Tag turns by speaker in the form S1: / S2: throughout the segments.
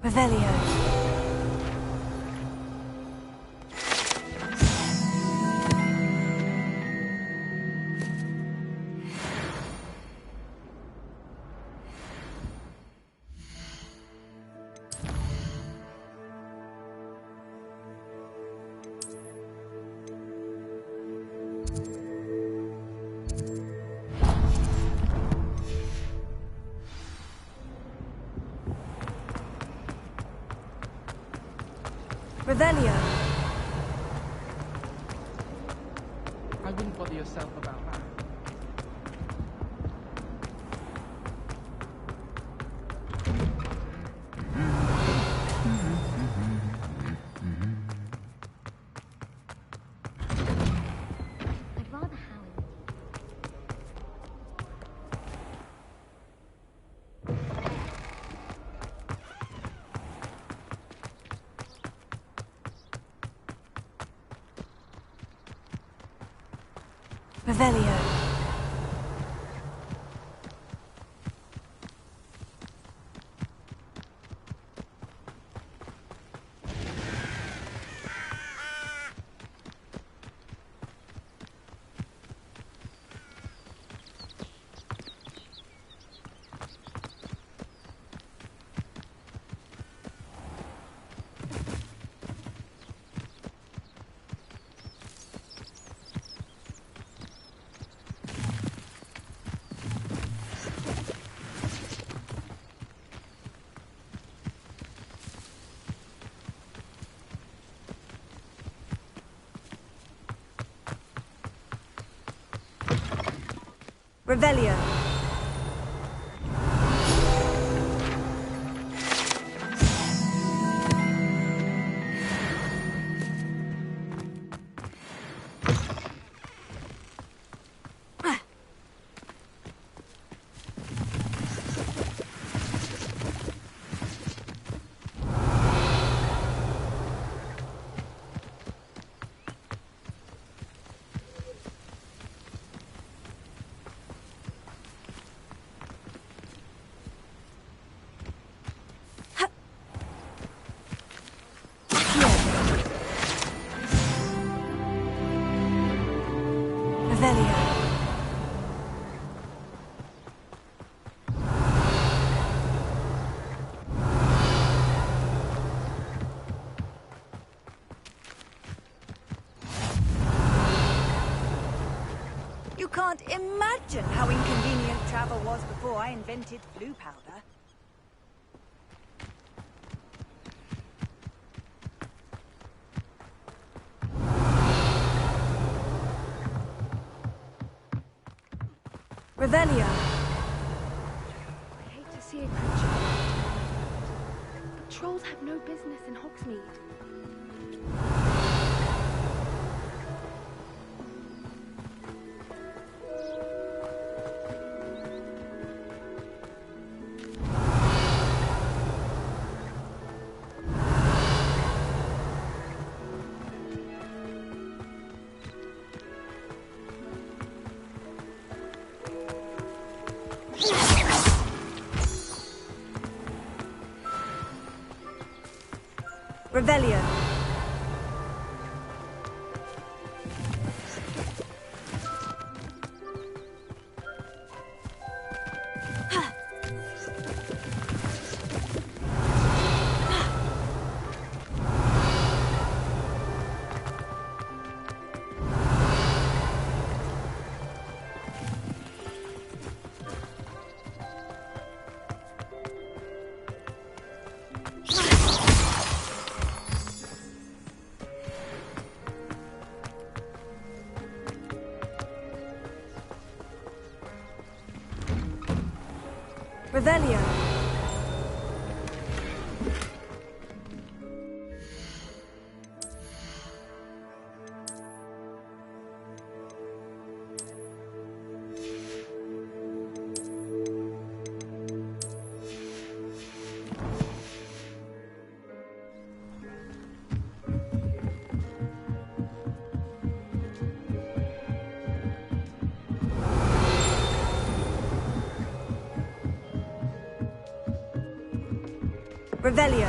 S1: Revelio. Revelio.
S2: I wouldn't bother yourself about that.
S3: I'd rather howl.
S1: Revelio. Revelio. Revelio. You can't imagine how inconvenient travel was before I invented blue powder. Revelio.
S3: I hate to see a creature, but trolls have no business in Hogsmeade.
S1: Revelio. Revelio. Revelio.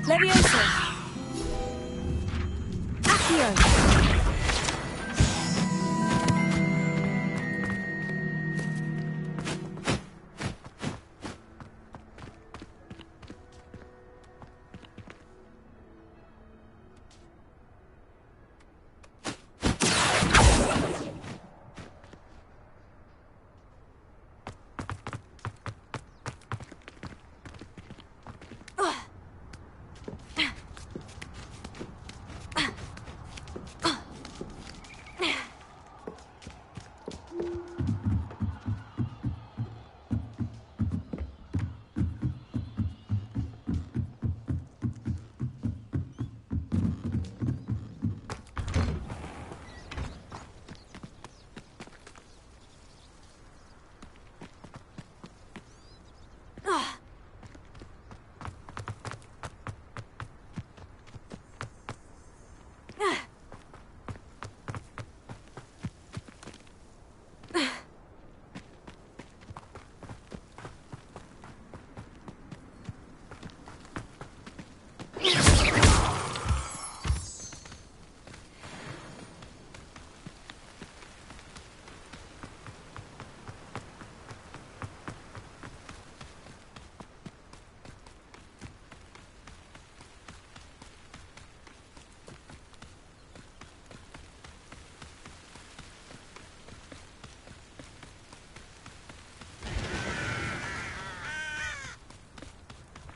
S1: Leviosa. Accio.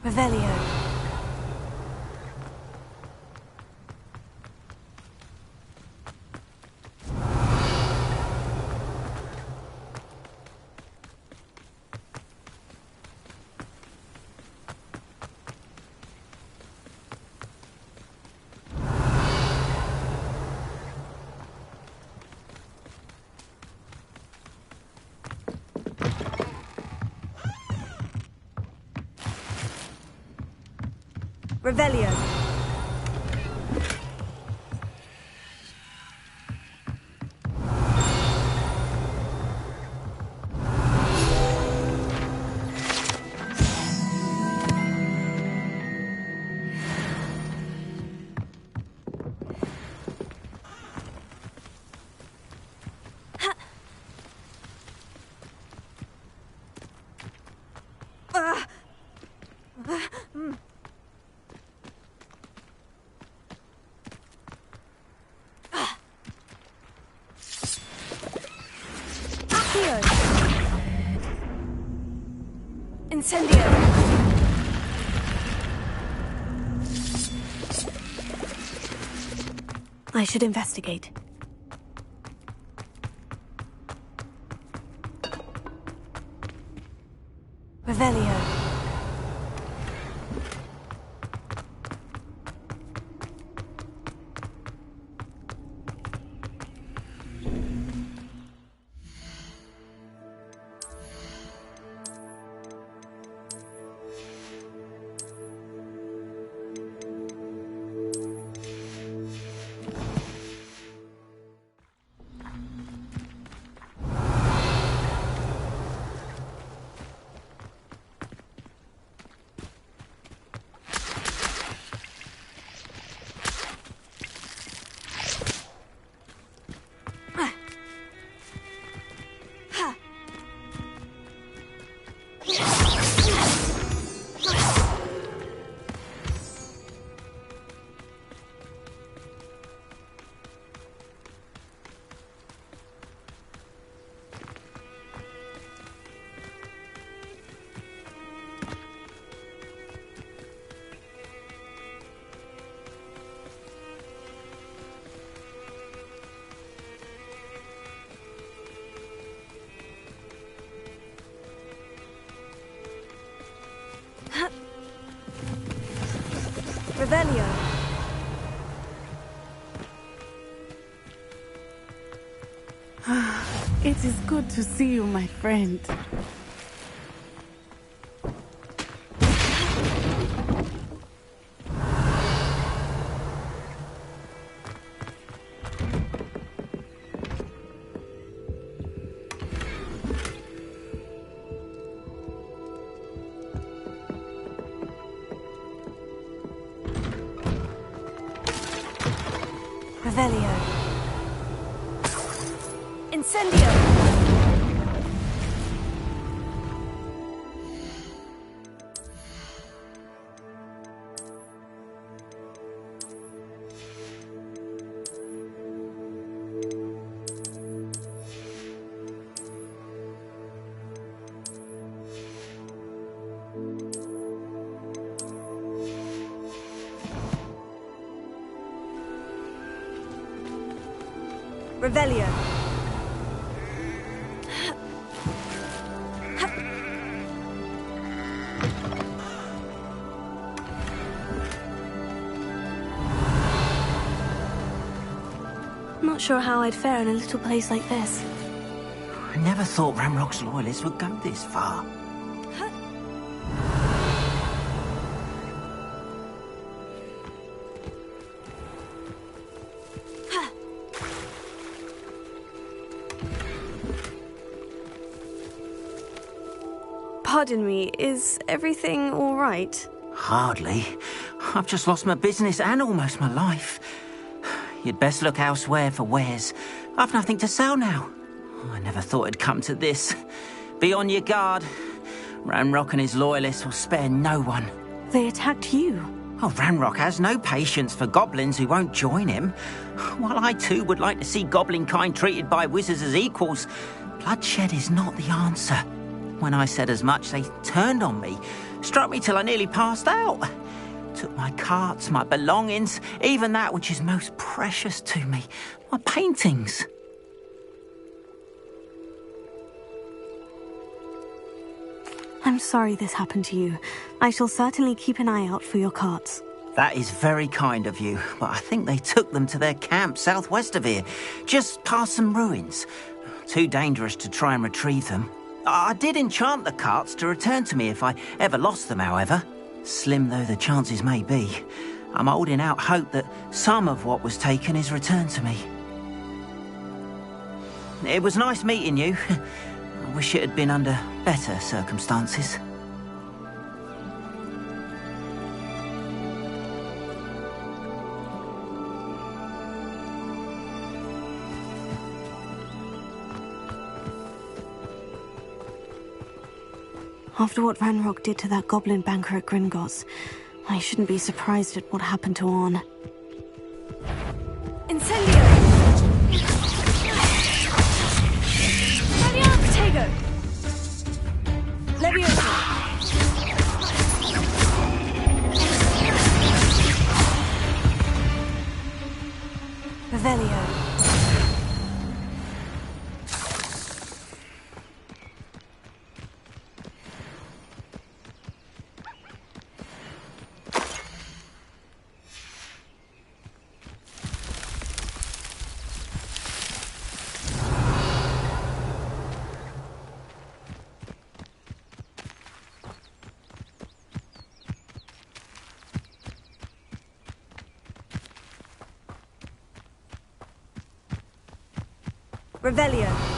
S1: Revelio. Revelio. Incendio. I should investigate. Revelio. Revelio.
S4: It is good to see you, my friend.
S1: Revelio. Incendio. Revelio.
S3: Not sure how I'd fare in a little place like this.
S5: I never thought Ranrock's loyalists would go this far.
S3: Pardon me, is everything all right?
S5: Hardly. I've just lost my business and almost my life. You'd best look elsewhere for wares. I've nothing to sell now. I never thought it'd come to this. Be on your guard. Ranrock and his loyalists will spare no one.
S3: They attacked you.
S5: Oh, Ranrock has no patience for goblins who won't join him. While I too would like to see goblin kind treated by wizards as equals, bloodshed is not the answer. When I said as much, they turned on me, struck me till I nearly passed out. Took my carts, my belongings, even that which is most precious to me, my paintings.
S3: I'm sorry this happened to you. I shall certainly keep an eye out for your carts.
S5: That is very kind of you, but I think they took them to their camp southwest of here, just past some ruins. Too dangerous to try and retrieve them. I did enchant the carts to return to me if I ever lost them, however. Slim though the chances may be, I'm holding out hope that some of what was taken is returned to me. It was nice meeting you. I wish it had been under better circumstances.
S3: After what Ranrock did to that goblin banker at Gringotts, I shouldn't be surprised at what happened to Orn.
S1: Incendio. Tego. Leviosa. Revelio. Revelio.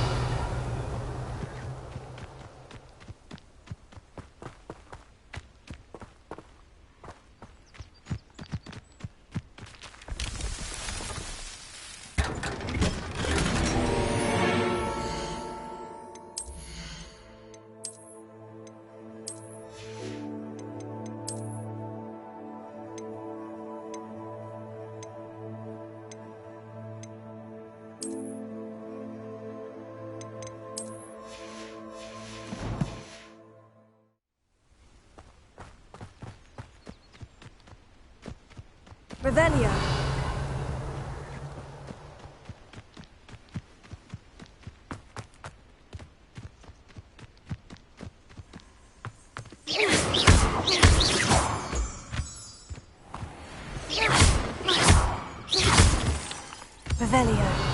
S1: Revelio. Revelio.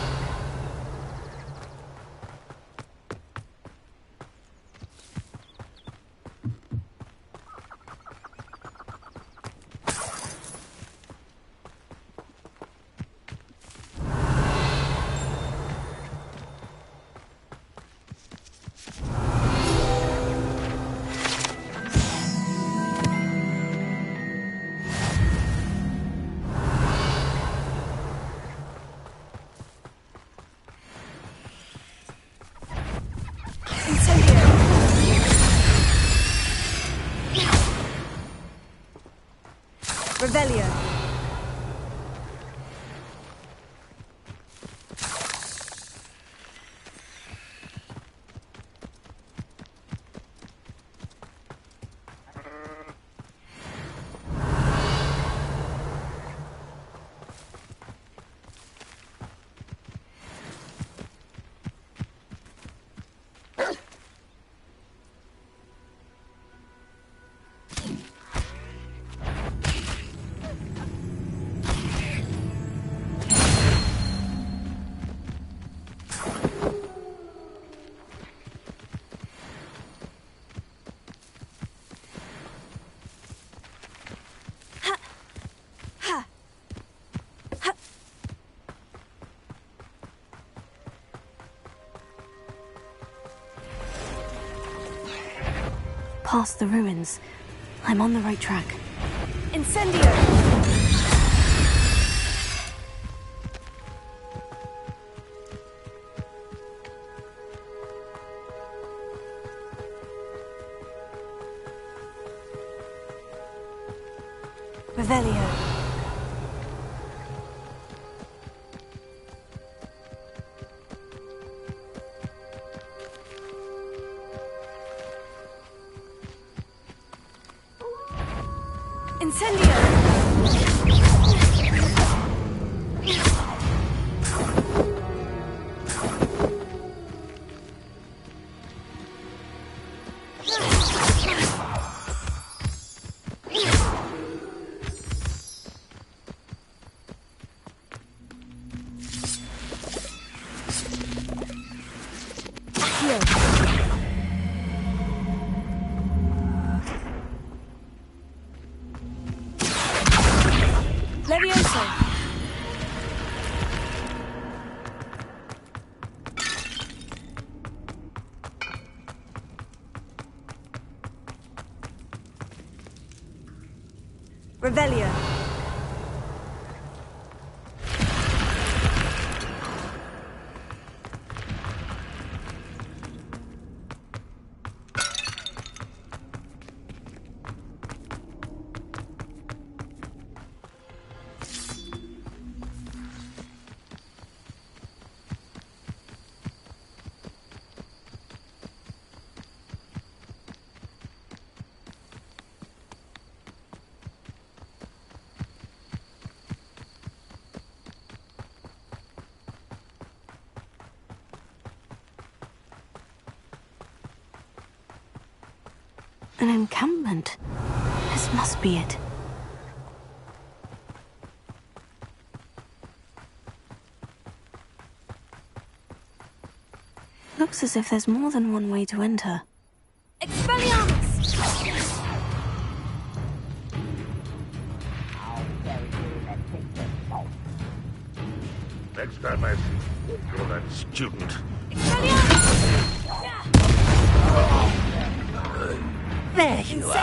S1: Revelio.
S3: Past the ruins. I'm on the right track.
S1: Incendio! Revelio. Incendio! Levioso! Revelio.
S3: An encampment. This must be it. Looks as if there's more than one way to enter.
S1: Expelliarmus!
S6: Experiment. You're that student.
S5: There you are.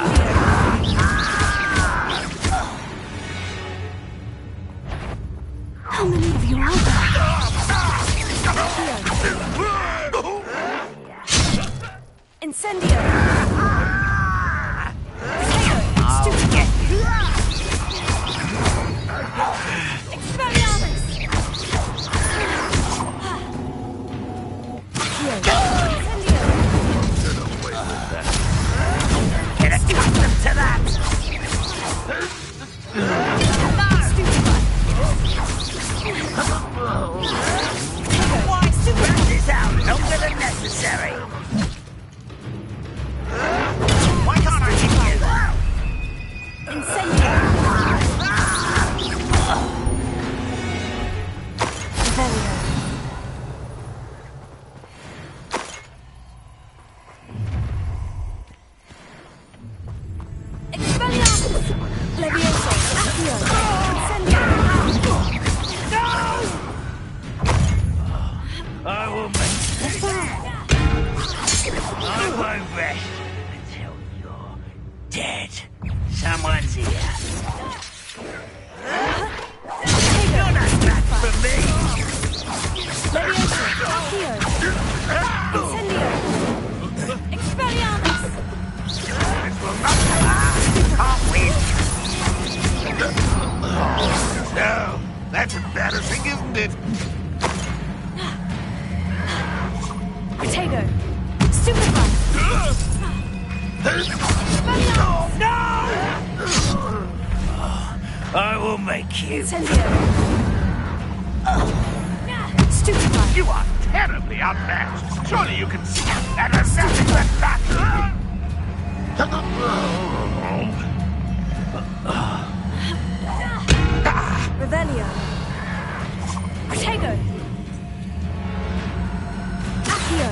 S3: How many of you are there?
S1: Incendio!
S6: I will make I won't rest until you're dead. Someone's here. You're not back for me. Expelliarmus! This will not last. Can't win.
S7: No, that's embarrassing, isn't it?
S1: Potato! Stupefy!
S7: No! I will make you.
S1: Incendio! Stupefy!
S7: You are terribly outmatched. Surely you can see that there's nothing but that.
S1: Revelio! Potato! Accio!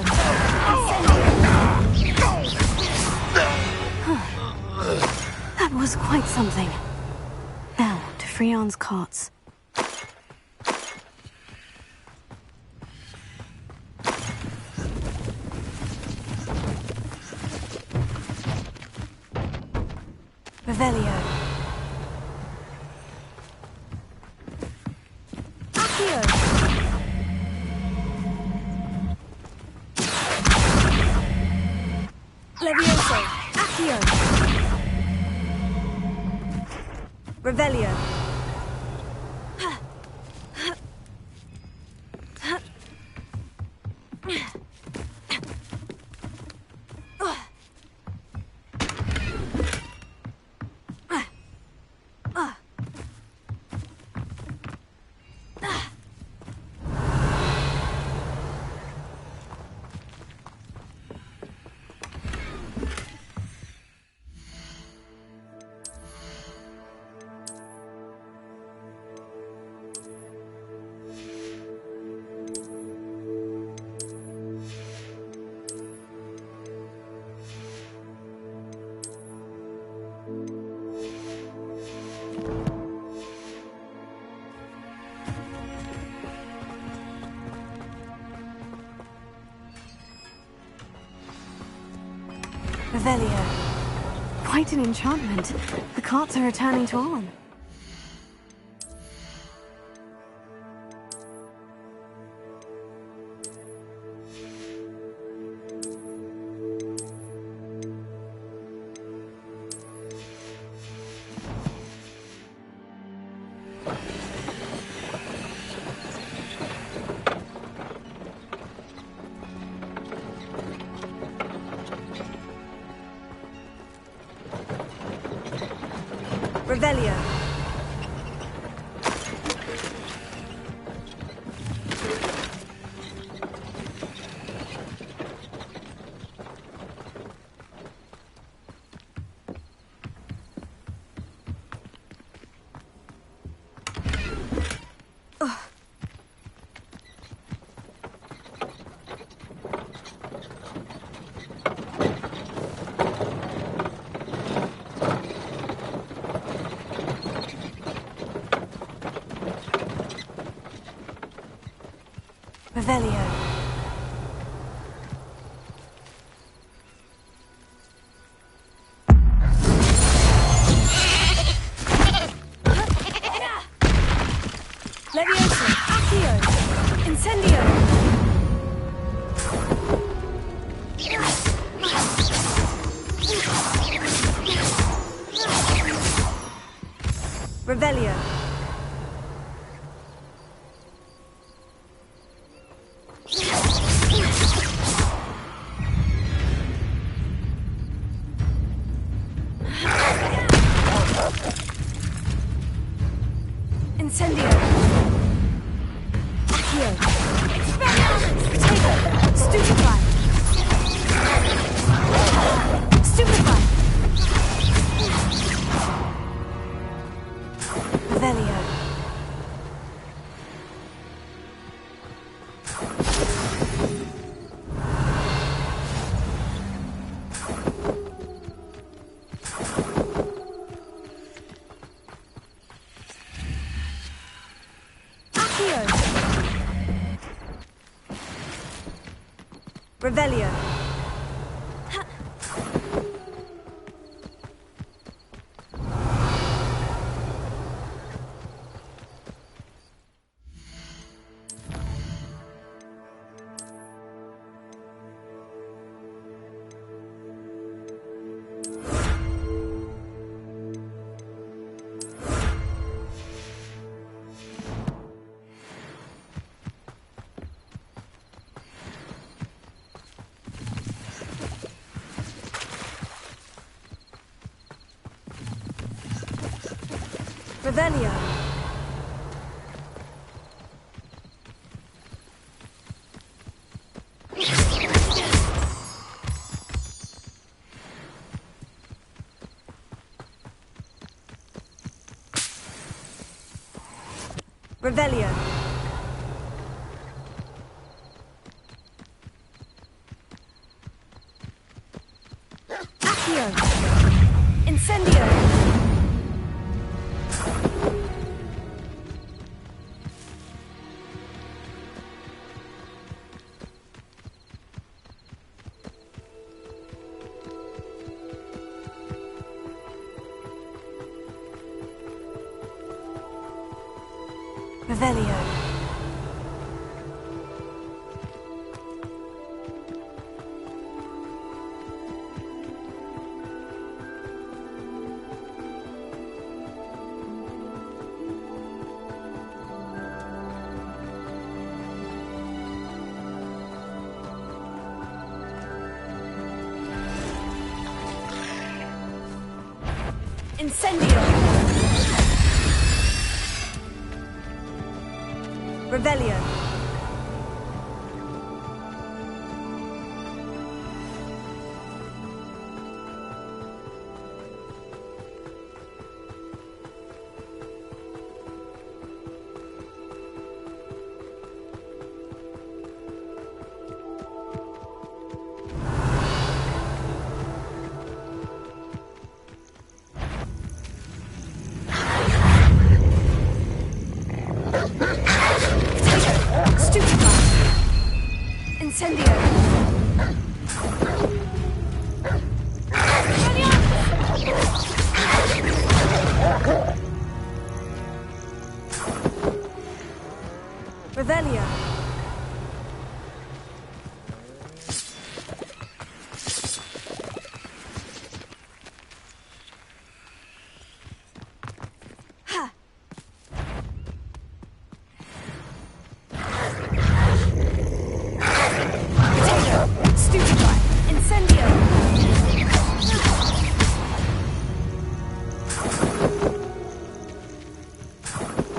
S3: That was quite something. Now, to Freon's carts. Revelio.
S1: Accio! Levioso! Accio! Revelio!
S3: Revelio. Quite an enchantment. The carts are returning to Arn.
S1: Revelio! Revelio. Levioso. Accio. Incendio. Revelio. Incendio! Accio! Potato! Stupefy! Stupefy! Revelio! Revelio. Revelio. Revelio. Accio. Incendio. Revelio. Incendio. Revelio. Incendio! Revelio!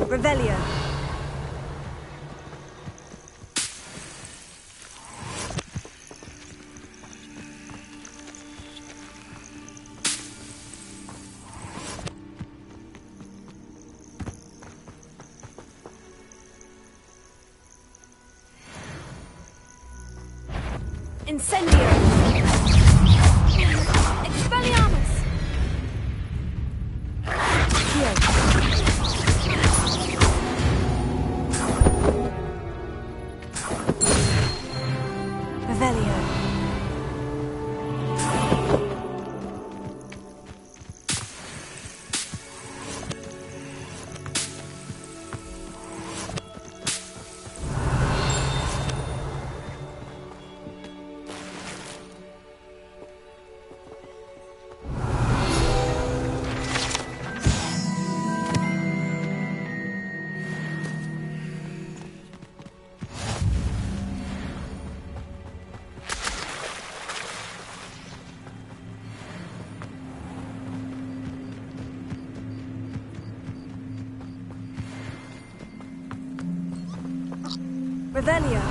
S1: Revelio. Incendio. Expelliarmus. Revelio. Revelio.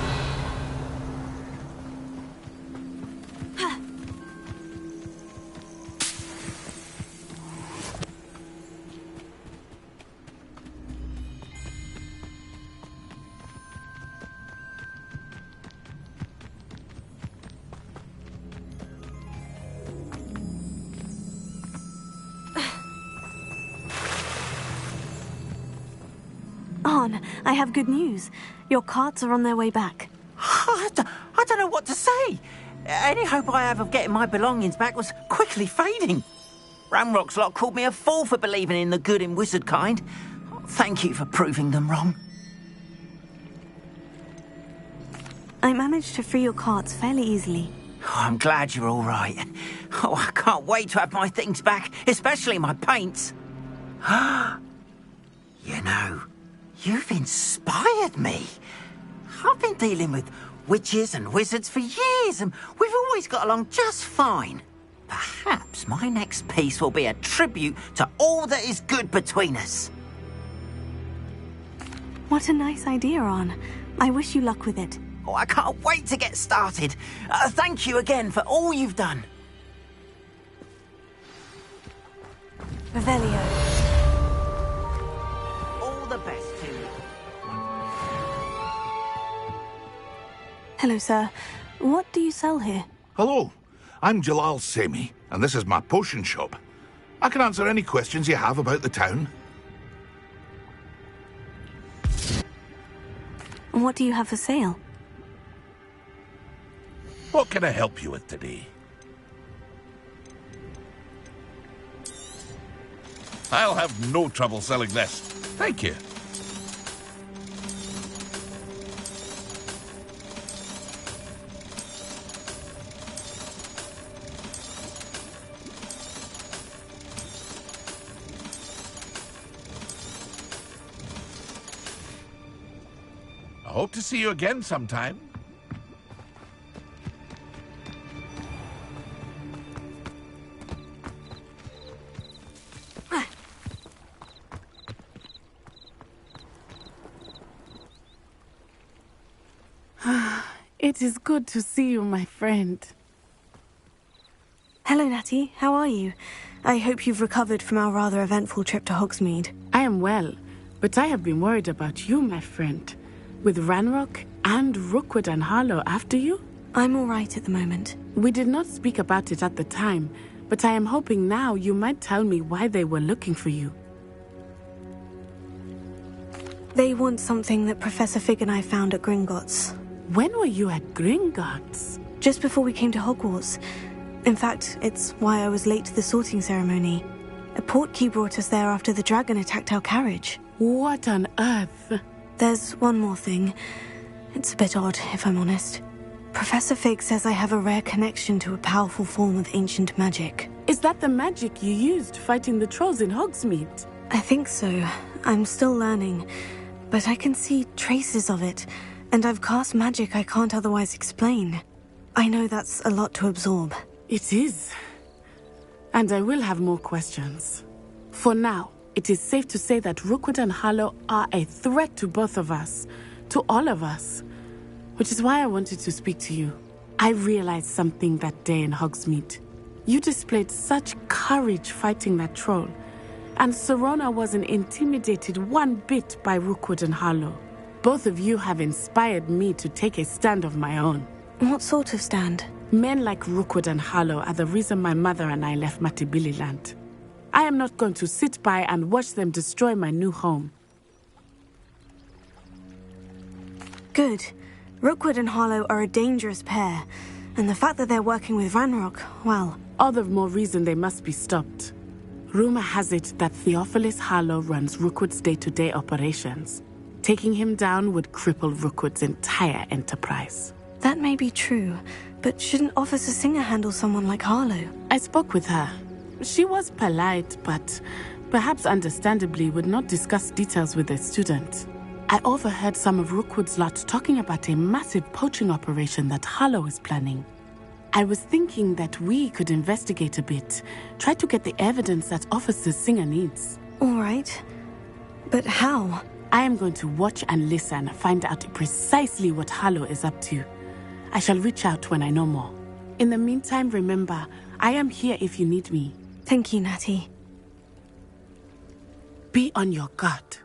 S3: Arn, I have good news. Your carts are on their way back.
S5: I don't know what to say. Any hope I have of getting my belongings back was quickly fading. Ramrock's lot called me a fool for believing in the good in wizard kind. Thank you for proving them wrong.
S3: I managed to free your carts fairly easily.
S5: Oh, I'm glad you're all right. Oh, I can't wait to have my things back, especially my paints. You know, you've inspired me. I've been dealing with witches and wizards for years, and we've always got along just fine. Perhaps my next piece will be a tribute to all that is good between us.
S3: What a nice idea, Arn. I wish you luck with it.
S5: Oh, I can't wait to get started. Thank you again for all you've done.
S3: Revelio.
S5: All the best to you.
S3: Hello, sir. What do you sell here?
S7: Hello, I'm Jalal Semi, and this is my potion shop. I can answer any questions you have about the town.
S3: What do you have for sale?
S7: What can I help you with today? I'll have no trouble selling this. Thank you. I hope to see you again sometime.
S4: It is good to see you, my friend.
S3: Hello, Natty. How are you? I hope you've recovered from our rather eventful trip to Hogsmeade.
S4: I am well, but I have been worried about you, my friend. With Ranrock and Rookwood and Harlow after you?
S3: I'm all right at the moment.
S4: We did not speak about it at the time, but I am hoping now you might tell me why they were looking for you.
S3: They want something that Professor Fig and I found at Gringotts.
S4: When were you at Gringotts?
S3: Just before we came to Hogwarts. In fact, it's why I was late to the sorting ceremony. A portkey brought us there after the dragon attacked our carriage.
S4: What on earth?
S3: There's one more thing. It's a bit odd, if I'm honest. Professor Fig says I have a rare connection to a powerful form of ancient magic.
S4: Is that the magic you used fighting the trolls in Hogsmeade?
S3: I think so. I'm still learning. But I can see traces of it. And I've cast magic I can't otherwise explain. I know that's a lot to absorb.
S4: It is. And I will have more questions. For now, it is safe to say that Rookwood and Harlow are a threat to both of us. To all of us. Which is why I wanted to speak to you. I realized something that day in Hogsmeade. You displayed such courage fighting that troll. And Serona wasn't intimidated one bit by Rookwood and Harlow. Both of you have inspired me to take a stand of my own.
S3: What sort of stand?
S4: Men like Rookwood and Harlow are the reason my mother and I left Matabeleland. I am not going to sit by and watch them destroy my new home.
S3: Good. Rookwood and Harlow are a dangerous pair. And the fact that they're working with Ranrock, well...
S4: All the more reason they must be stopped. Rumor has it that Theophilus Harlow runs Rookwood's day-to-day operations. Taking him down would cripple Rookwood's entire enterprise.
S3: That may be true, but shouldn't Officer Singer handle someone like Harlow?
S4: I spoke with her. She was polite, but perhaps understandably would not discuss details with a student. I overheard some of Rookwood's lot talking about a massive poaching operation that Harlow is planning. I was thinking that we could investigate a bit, try to get the evidence that Officer Singer needs.
S3: All right. But how?
S4: I am going to watch and listen, find out precisely what Harlow is up to. I shall reach out when I know more. In the meantime, remember, I am here if you need me.
S3: Thank you, Natty.
S4: Be on your guard.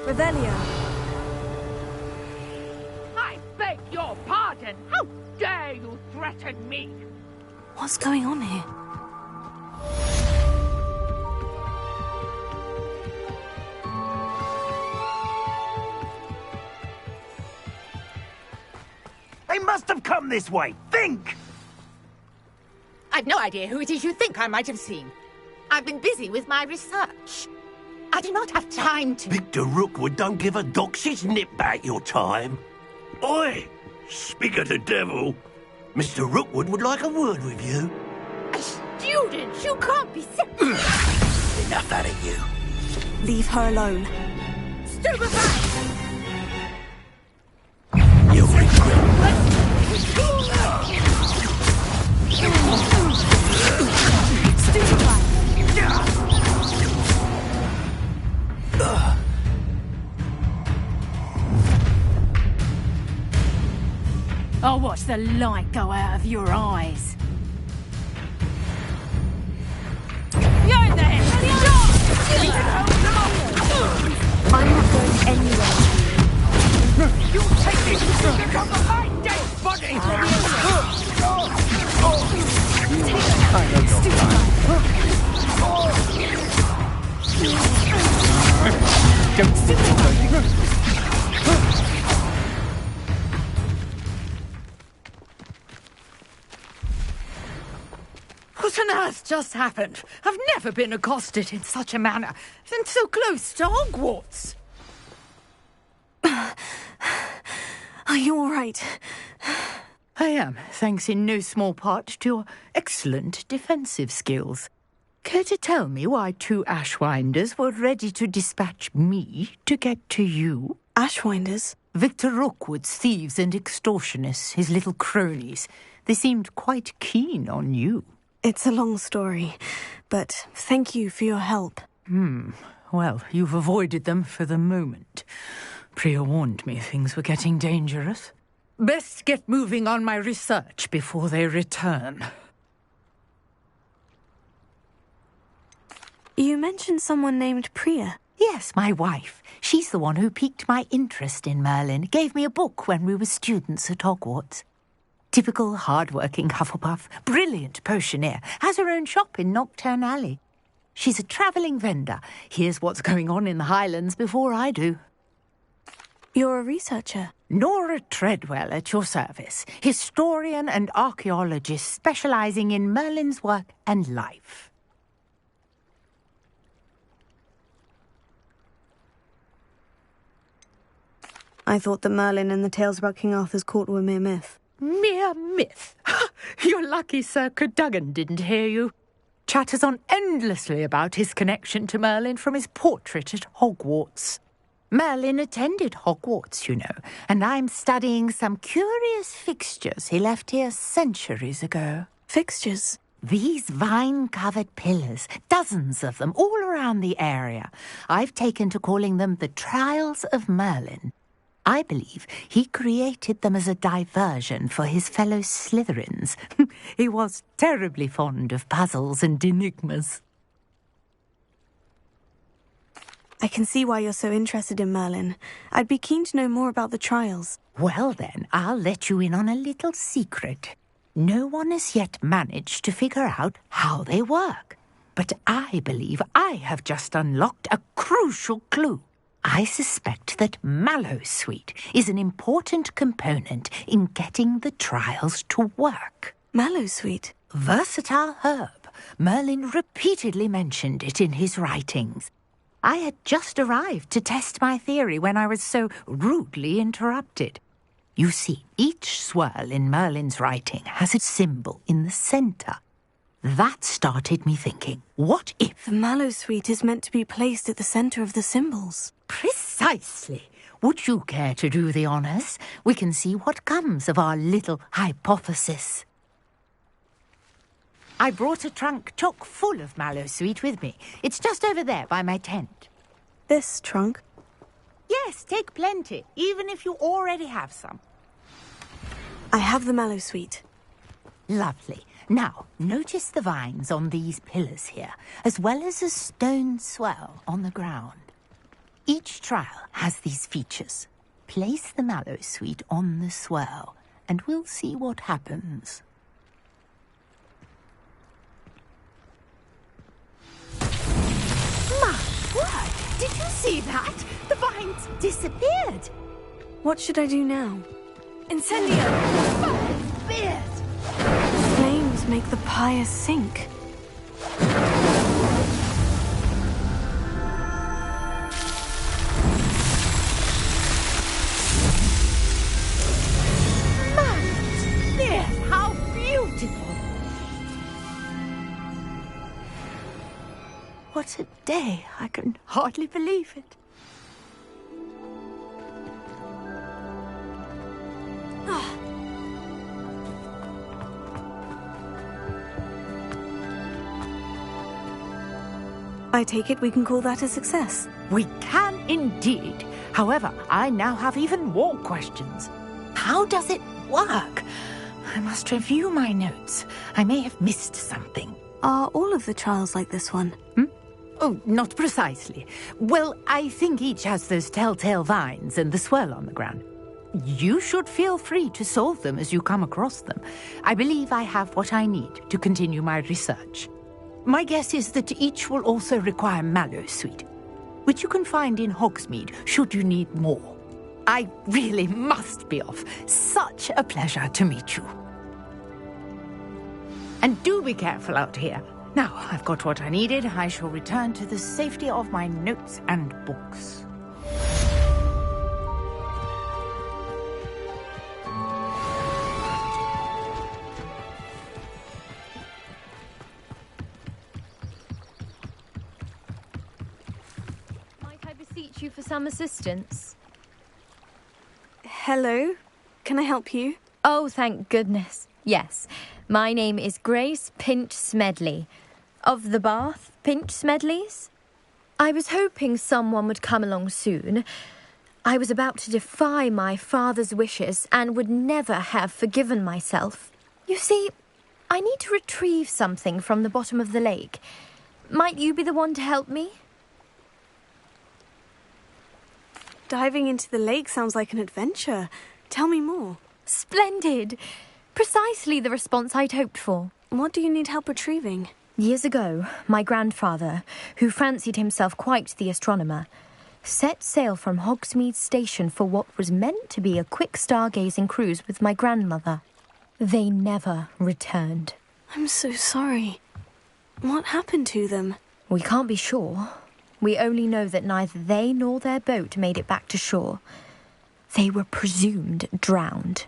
S1: Revelio.
S6: I beg your pardon! How dare you threaten me?
S3: What's going on here?
S6: They must have come this way. Think!
S8: I've no idea who it is you think I might have seen. I've been busy with my research. I do not have time to...
S9: Victor Rookwood don't give a doxy's nip back your time. Oi! Speak of the devil. Mr. Rookwood would like a word with you.
S8: A student? You can't be
S9: Enough out of you.
S3: Leave her alone.
S8: Stupefy!
S9: You'll regret
S1: I'll watch the light go out of your eyes. You're there!
S3: I'm not going anywhere.
S6: You take this to become my dead body!
S8: What on earth just happened? I've never been accosted in such a manner, and so close to Hogwarts.
S3: Are you all right?
S8: I am, thanks in no small part to your excellent defensive skills. Care to tell me why two Ashwinders were ready to dispatch me to get to you?
S3: Ashwinders?
S8: Victor Rookwood's thieves and extortionists, his little cronies. They seemed quite keen on you.
S3: It's a long story, but thank you for your help.
S8: Well, you've avoided them for the moment. Priya warned me things were getting dangerous. Best get moving on my research before they return.
S3: You mentioned someone named Priya.
S8: Yes, my wife. She's the one who piqued my interest in Merlin. Gave me a book when we were students at Hogwarts. Typical hard-working Hufflepuff, brilliant potioneer, has her own shop in Knockturn Alley. She's a travelling vendor. Hears what's going on in the Highlands before I do.
S3: You're a researcher.
S8: Nora Treadwell at your service, historian and archaeologist specialising in Merlin's work and life.
S3: I thought that Merlin and the tales about King Arthur's court were mere myth.
S8: Mere myth? You're lucky Sir Cadogan didn't hear you. Chatters on endlessly about his connection to Merlin from his portrait at Hogwarts. Merlin attended Hogwarts, you know, and I'm studying some curious fixtures he left here centuries ago.
S3: Fixtures?
S8: These vine-covered pillars, dozens of them, all around the area. I've taken to calling them the Trials of Merlin. I believe he created them as a diversion for his fellow Slytherins. He was terribly fond of puzzles and enigmas.
S3: I can see why you're so interested in Merlin. I'd be keen to know more about the trials.
S8: Well then, I'll let you in on a little secret. No one has yet managed to figure out how they work. But I believe I have just unlocked a crucial clue. I suspect that Mallowsweet is an important component in getting the trials to work.
S3: Mallowsweet?
S8: Versatile herb. Merlin repeatedly mentioned it in his writings. I had just arrived to test my theory when I was so rudely interrupted. You see, each swirl in Merlin's writing has a symbol in the centre. That started me thinking, what if...
S3: The Mallowsweet is meant to be placed at the centre of the symbols.
S8: Precisely. Would you care to do the honours? We can see what comes of our little hypothesis. I brought a trunk chock full of Mallowsweet with me. It's just over there by my tent.
S3: This trunk?
S8: Yes, take plenty, even if you already have some.
S3: I have the Mallowsweet.
S8: Lovely. Now, notice the vines on these pillars here, as well as a stone swell on the ground. Each trial has these features. Place the mallow sweet on the swirl, and we'll see what happens.
S10: My word! Did you see that? The vines disappeared!
S3: What should I do now?
S10: Incendio! Beard!
S3: Flames make the pyre sink.
S8: How beautiful! What a day! I can hardly believe it.
S3: I take it we can call that a success.
S8: We can indeed. However, I now have even more questions. How does it work? I must review my notes. I may have missed something.
S3: Are all of the trials like this one?
S8: Oh, not precisely. Well, I think each has those telltale vines and the swirl on the ground. You should feel free to solve them as you come across them. I believe I have what I need to continue my research. My guess is that each will also require mallow sweet, which you can find in Hogsmeade should you need more. I really must be off. Such a pleasure to meet you. And do be careful out here. Now, I've got what I needed. I shall return to the safety of my notes and books.
S10: Might I beseech you for some assistance?
S3: Hello? Can I help you?
S10: Oh, thank goodness. Yes. My name is Grace Pinch-Smedley. Of the Bath Pinch-Smedleys? I was hoping someone would come along soon. I was about to defy my father's wishes and would never have forgiven myself. You see, I need to retrieve something from the bottom of the lake. Might you be the one to help me?
S3: Diving into the lake sounds like an adventure. Tell me more.
S10: Splendid! Precisely the response I'd hoped for.
S3: What do you need help retrieving?
S10: Years ago, my grandfather, who fancied himself quite the astronomer, set sail from Hogsmeade Station for what was meant to be a quick stargazing cruise with my grandmother. They never returned.
S3: I'm so sorry. What happened to them?
S10: We can't be sure. We only know that neither they nor their boat made it back to shore. They were presumed drowned.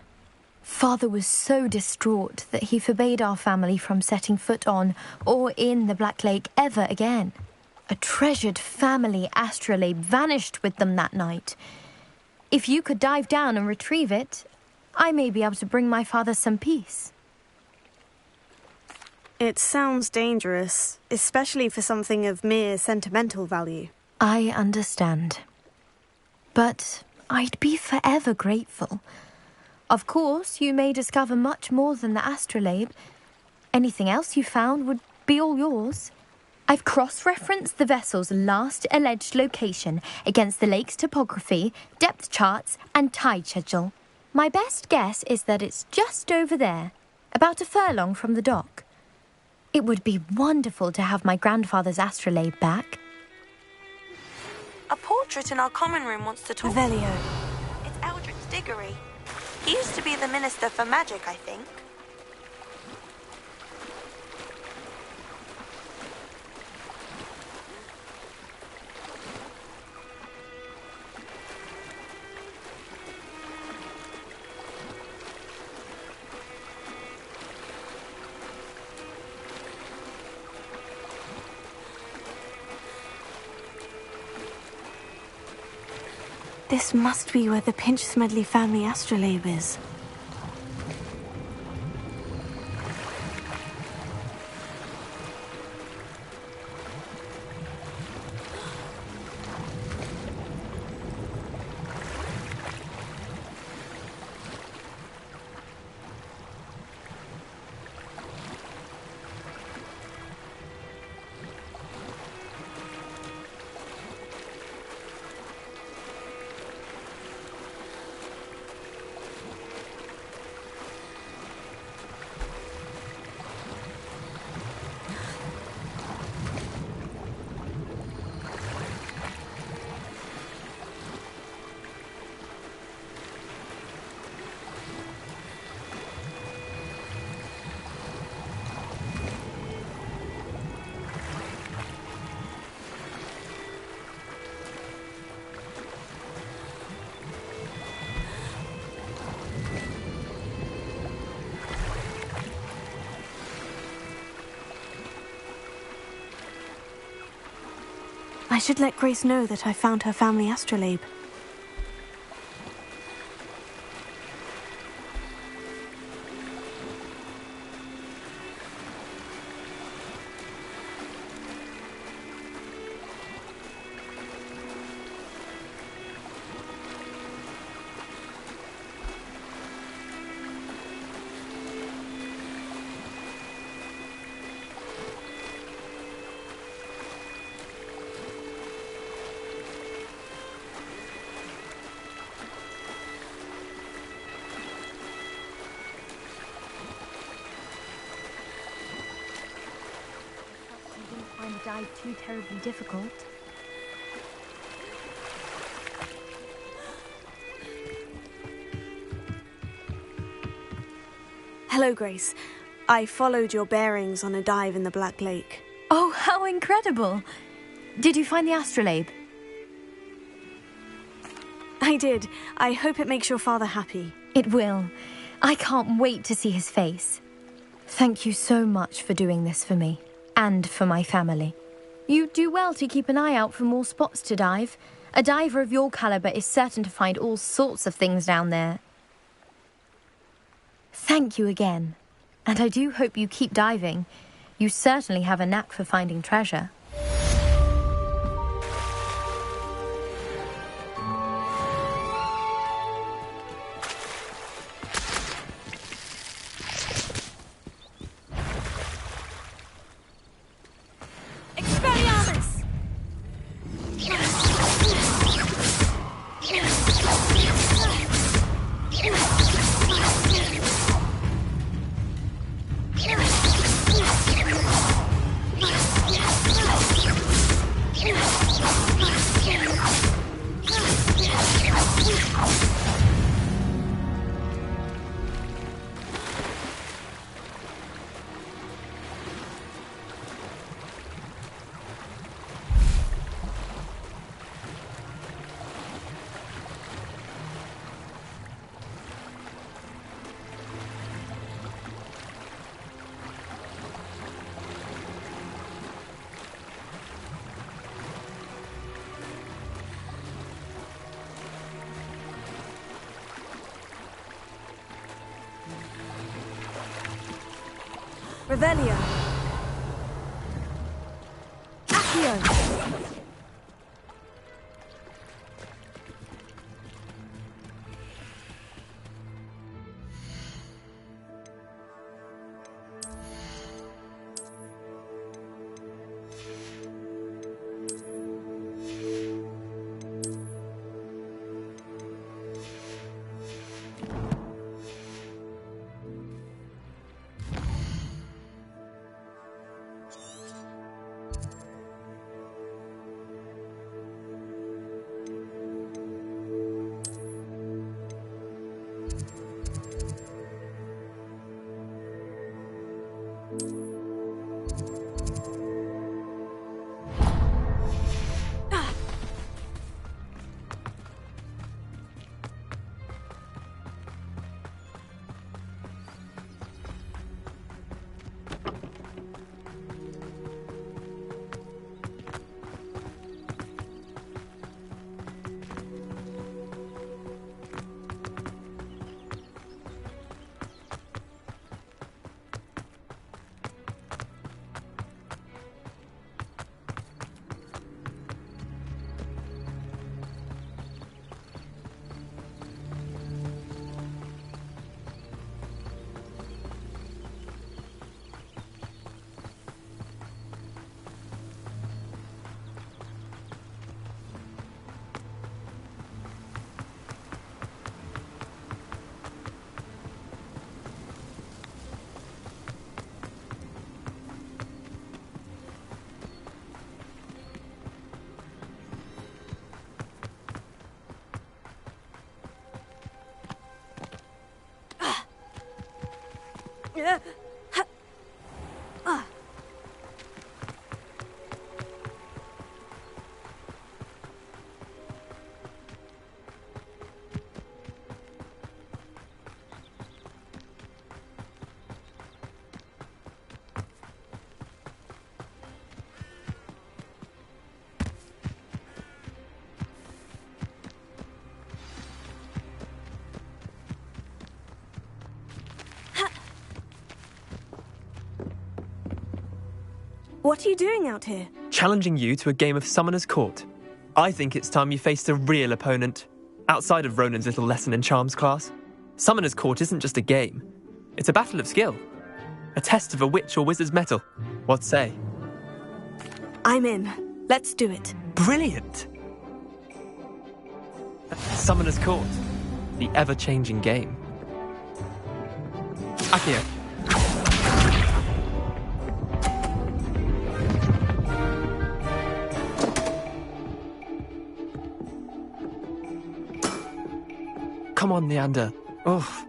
S10: Father was so distraught that he forbade our family from setting foot on or in the Black Lake ever again. A treasured family astrolabe vanished with them that night. If you could dive down and retrieve it, I may be able to bring my father some peace.
S3: It sounds dangerous, especially for something of mere sentimental value.
S10: I understand. But I'd be forever grateful. Of course, you may discover much more than the astrolabe. Anything else you found would be all yours. I've cross-referenced the vessel's last alleged location against the lake's topography, depth charts, and tide schedule. My best guess is that it's just over there, about a furlong from the dock. It would be wonderful to have my grandfather's astrolabe back.
S3: A portrait in our common room wants to talk. Velio. It's Eldritch Diggory. He used to be the Minister for Magic, I think. This must be where the Pinch-Smedley family astrolabe is. I should let Grace know that I found her family astrolabe.
S10: Dive too terribly difficult.
S3: Hello, Grace. I followed your bearings on a dive in the Black Lake.
S10: Oh, how incredible! Did you find the astrolabe?
S3: I did. I hope it makes your father happy.
S10: It will. I can't wait to see his face. Thank you so much for doing this for me. And for my family. You do well to keep an eye out for more spots to dive. A diver of your caliber is certain to find all sorts of things down there. Thank you again. And I do hope you keep diving. You certainly have a knack for finding treasure.
S3: Revelio. Accio. What are you doing out here?
S11: Challenging you to a game of Summoner's Court. I think it's time you faced a real opponent, outside of Ronan's little lesson in charms class. Summoner's Court isn't just a game. It's a battle of skill. A test of a witch or wizard's mettle. What say?
S3: I'm in. Let's do it.
S11: Brilliant! Summoner's Court. The ever-changing game. Accio. Come on, Leander. Oof.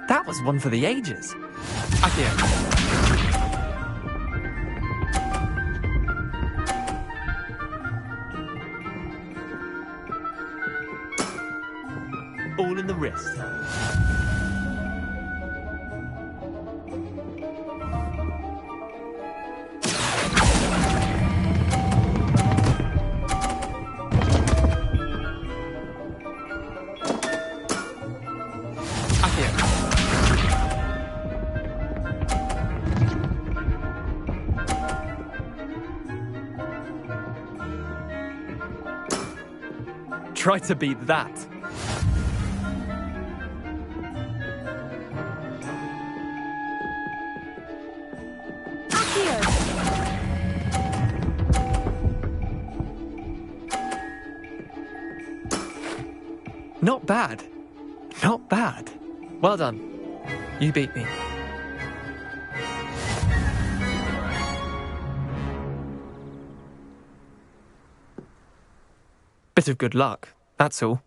S11: That was one for the ages. Accio. All in the wrist. Try to beat that. Not bad. Not bad. Well done. You beat me. Bit of good luck, that's all.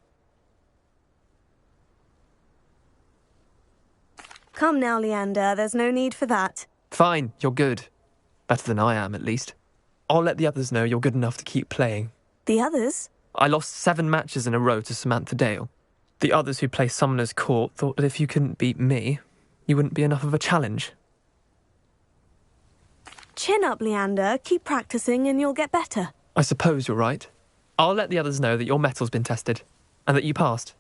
S3: Come now, Leander. There's no need for that.
S11: Fine, you're good. Better than I am, at least. I'll let the others know you're good enough to keep playing.
S3: The others?
S11: I lost 7 matches in a row to Samantha Dale. The others who play Summoner's Court thought that if you couldn't beat me, you wouldn't be enough of a challenge.
S3: Chin up, Leander. Keep practicing and you'll get better.
S11: I suppose you're right. I'll let the others know that your metal's been tested, and that you passed.